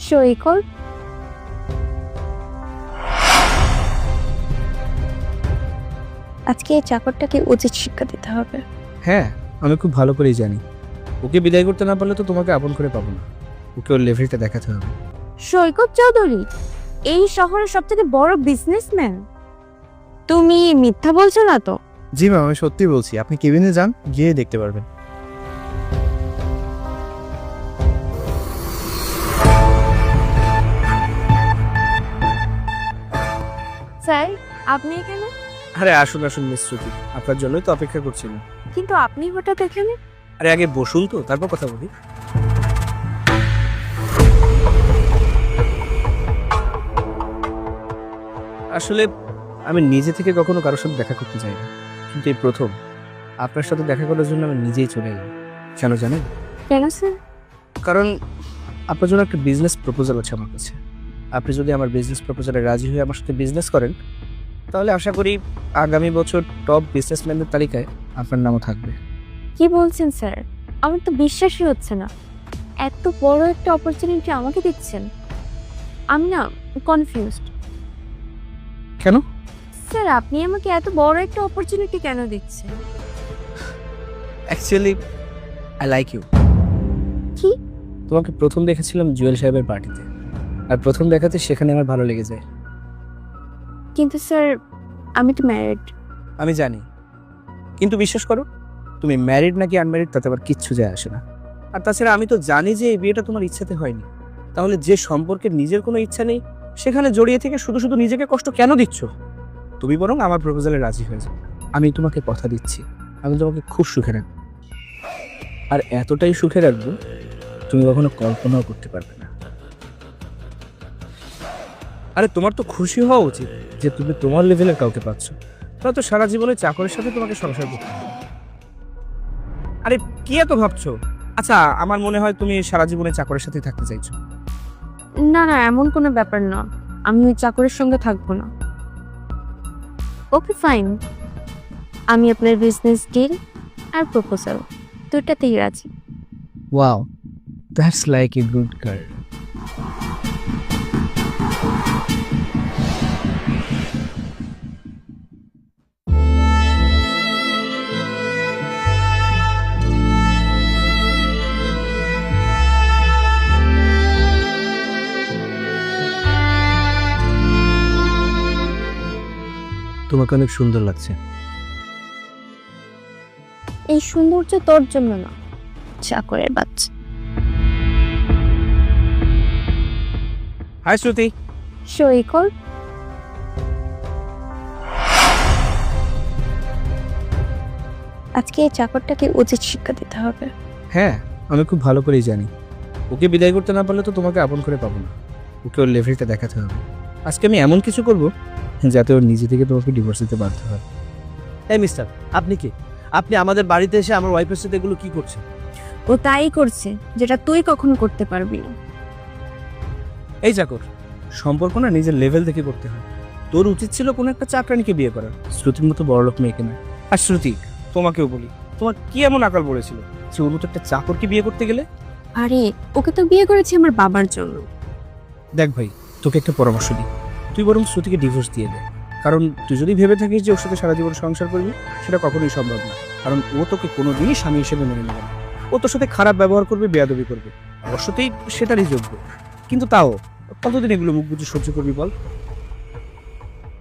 সৈকত, আজকে এই চাকরটাকে উচিত শিক্ষা দিতে হবে। হ্যাঁ, আমি খুব ভালো করেই জানি ওকে বিদায় করতে না পারলে তো তোমাকে আপন করে পাবো না। ওকে ওর লেভেলটা দেখাতে হবে। সৈকত চৌধুরী এই শহরের সবথেকে বড় বিজনেসম্যান। তুমি মিথ্যা বলছো না তো? জি ম্যাম, আমি সত্যি বলছি। আপনি কেবিনে যান, গিয়ে দেখতে পারবেন। স্যার, আপনি এখানে? আরে আসুন আসুন মিস শ্রুতি, আপনার জন্যই তো অপেক্ষা করছিলাম। কিন্তু আপনি হঠাৎ এখানে? আরে আগে বসুন তো, তারপর কথা বলি। আসলে আমি নিজে থেকে কখনো কারোর সাথে দেখা করতে চাই না, কিন্তু এই প্রথম আপনার সাথে দেখা করার জন্য আমি নিজেই চলে এলাম। কেন জানেন? কেন স্যার? কারণ আপনার জন্য একটা বিজনেস প্রপোজাল আছে আমার কাছে। আপনি যদি আমার বিজনেস প্রপোজালে রাজি হয়ে আমার সাথে বিজনেস করেন, তাহলে আশা করি আগামী বছর টপ বিজনেসম্যানদের তালিকায় আপনার নামও থাকবে। কি বলছেন স্যার? আমার তো বিশ্বাসই হচ্ছে না, এত বড় একটা অপরচুনিটি আমাকে দিচ্ছেন। আমি না কনফিউজড। কেন? স্যার, আপনি আমাকে এত বড় একটা অপরচুনিটি কেন দিচ্ছেন? Actually I like you. কি? তোমাকে প্রথম দেখেছিলাম জুয়েল সাহেবের পার্টিতে, আর প্রথম দেখাতে সেখানে আমার ভালো লেগে যায়। কিন্তু স্যার, আমি তো ম্যারিড। আমি জানি, কিন্তু বিশ্বাস করো, তুমি ম্যারিড নাকি আনম্যারিড তাতে আবার কিচ্ছু যায় আসে না। আর তাছাড়া আমি তো জানি যে এই বিয়েটা তোমার ইচ্ছাতে হয়নি। তাহলে যে সম্পর্কে নিজের কোনো ইচ্ছা নেই সেখানে জড়িয়ে থেকে শুধু শুধু নিজেকে কষ্ট কেন দিচ্ছ? তুমি বরং আমার প্রপোজালে রাজি হয়ে যাও। আমি তোমাকে কথা দিচ্ছি, আমি তোমাকে খুব সুখে রাখবো। আর এতটাই সুখে রাখবো তুমি কখনো কল্পনাও করতে পারবে না। আরে তোমার তো খুশি হওয়া উচিত যে তুমি তোমার লেভেলের কাউকে পাচ্ছ। তাহলে তো সারা জীবনে চাকরের সাথে তোমাকে সংসার করতে হবে। আরে কি এত ভাবছো? আচ্ছা, আমার মনে হয় তুমি সারা জীবনে চাকরের সাথে থাকতে চাইছো। না না, এমন কোনো ব্যাপার না। আমি ওই চাকরের সঙ্গে থাকবো না। ওকে ফাইন, আমি আপনার বিজনেস ডিল আর প্রপোজাল দুটাতেই রাজি। Wow, that's like a good girl. তোমাকে অনেক সুন্দর লাগছে। এই সৌন্দর্য তোর জন্য না, চাকরের বাচ্চা। হাই শ্রুতি। সৈকত, আজকে এই চাকরটাকে উচিত শিক্ষা দিতে হবে। হ্যাঁ, আমি খুব ভালো করেই জানি ওকে বিদায় করতে না পারলে তো তোমাকে আপন করে পাবো না। ওকে ওর লেভেলটা দেখাতে হবে। আজকে আমি এমন কিছু করব যাতে ওর নিজে থেকে তোমাকে ডিভোর্স দিতে বাধ্য হয়। এই মিস্টার, আপনি কি? আপনি আমাদের বাড়িতে এসে আমার ওয়াইফের সাথে এগুলো কি করছেন? ও তাই করছে যেটা তুই কখনো করতে পারবি না। এই চাকর, সম্পর্ক না নিজের লেভেল থেকে করতে হয়। তোর উচিত ছিল কোনো একটা চাকরানিকে বিয়ে করার, শ্রুতির মতো বড়লোক মেয়েকে নয়। আর শ্রুতি, তোমাকেও বলি, তোমার কি এমন আকাল পড়েছিল যে ওর মতো একটা চাকরকে বিয়ে করতে গেলে? আরে ওকে তো বিয়ে করেছি আমার বাবার জন্য। দেখ ভাই, তোকে একটা পরামর্শ দিই, তুই বরং শ্রুতিকে ডিভোর্স দিয়ে দে। কারণ তুই যদি ভেবে থাকিস যে ওর সাথে সারা জীবন সংসার করবি, সেটা কখনোই সম্ভব না। কারণ ও তোকে কোনোদিনই স্বামী হিসেবে মেনে নেবে না। ও তোর সাথে খারাপ ব্যবহার করবে, বেয়াদবি করবে, অবশ্যই সেটারই যোগ্য। কিন্তু তাও কতদিন এগুলো মুখ বুঝে সহ্য করবি বল?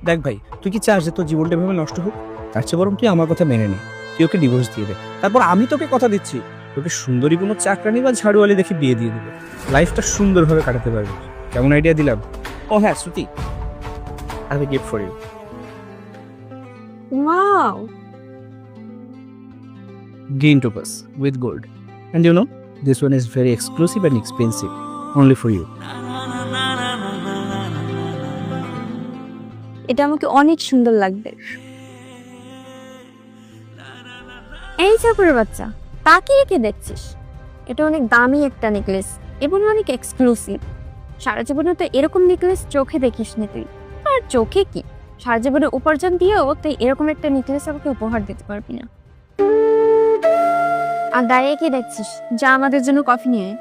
দেখ ভাই, তুই কি চাস যে তোর জীবনটা এভাবে নষ্ট হোক? তার চেয়ে বরং তুই আমার কথা মেনে নে, তুই ওকে ডিভোর্স দিয়ে দে। তারপর আমি তোকে কথা দিচ্ছি, তোকে সুন্দরী কোনো চাকরানি বা ঝাড়ুয়ালি দেখে বিয়ে দিয়ে দেবে। লাইফটা সুন্দরভাবে কাটাতে পারবি। কেমন আইডিয়া দিলাম? ও হ্যাঁ শ্রুতি, I have a gift for you. Wow, Green topaz with gold. And you know, this one is very exclusive and expensive. Only for you. এটা আমাকে অনেক সুন্দর লাগবে। এই চাকরের বাচ্চা, তাকে রেখে দেখছিস? এটা অনেক দামি একটা নেকলেস এবং অনেক এক্সক্লুসিভ। সারা জীবনে তো এরকম নেকলেস চোখে দেখিস নি তুই। আর চোখে কি, সারা জীবনে উপার্জন দিয়েও তুই এরকম একটা নেকলেস আমাকে উপহার দিতে পারবি না। আর দাঁড়িয়ে কি দেখছিস? যা আমাদের জন্য কফি নিয়ে আয়।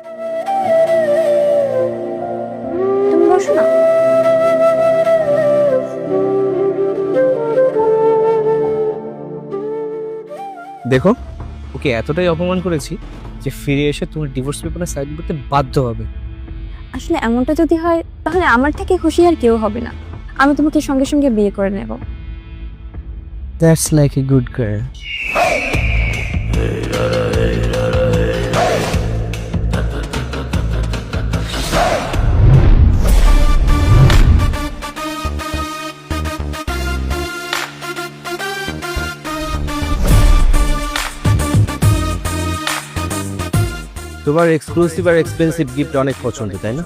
দেখো, ওকে এতটাই অপমান করেছি যে ফিরে এসে তোমার ডিভোর্স পেপারে সাইন করতে বাধ্য হবে। আসলে এমনটা যদি হয় তাহলে আমার থেকে খুশি আর কেউ হবে না। আমি তোমাকে সঙ্গে সঙ্গে বিয়ে করে নেব। That's like a good girl. তোমার এক্সক্লুসিভ আর এক্সপেন্সিভ গিফট অনেক পছন্দ, তাই না?